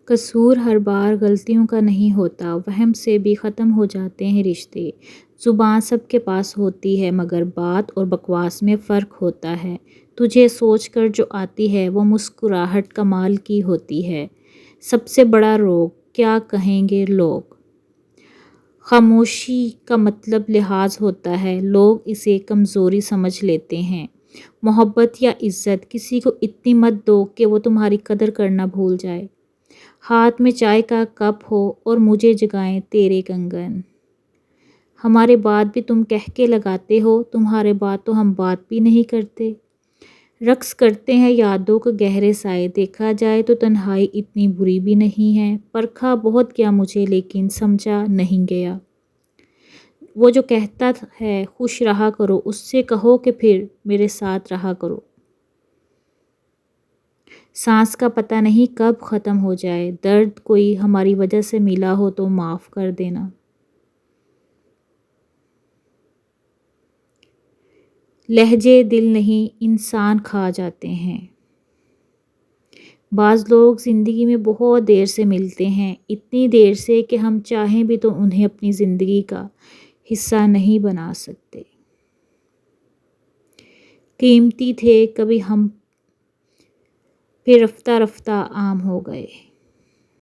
قصور ہر بار غلطیوں کا نہیں ہوتا، وہم سے بھی ختم ہو جاتے ہیں رشتے۔ زبان سب کے پاس ہوتی ہے مگر بات اور بکواس میں فرق ہوتا ہے۔ تجھے سوچ کر جو آتی ہے وہ مسکراہٹ کمال کی ہوتی ہے۔ سب سے بڑا روگ کیا کہیں گے لوگ۔ خاموشی کا مطلب لحاظ ہوتا ہے، لوگ اسے کمزوری سمجھ لیتے ہیں۔ محبت یا عزت، کسی کو اتنی مت دو کہ وہ تمہاری قدر کرنا بھول جائے۔ ہاتھ میں چائے کا کپ ہو اور مجھے جگائیں تیرے کنگن۔ ہمارے بعد بھی تم کہہ کے لگاتے ہو، تمہارے بعد تو ہم بات بھی نہیں کرتے۔ رقص کرتے ہیں یادوں کے گہرے سائے، دیکھا جائے تو تنہائی اتنی بری بھی نہیں ہے۔ پرکھا بہت گیا مجھے لیکن سمجھا نہیں گیا۔ وہ جو کہتا ہے خوش رہا کرو، اس سے کہو کہ پھر میرے ساتھ رہا کرو۔ سانس کا پتہ نہیں کب ختم ہو جائے، درد کوئی ہماری وجہ سے ملا ہو تو معاف کر دینا۔ لہجے دل نہیں انسان کھا جاتے ہیں۔ بعض لوگ زندگی میں بہت دیر سے ملتے ہیں، اتنی دیر سے کہ ہم چاہیں بھی تو انہیں اپنی زندگی کا حصہ نہیں بنا سکتے۔ قیمتی تھے کبھی ہم، پھر رفتہ رفتہ عام ہو گئے۔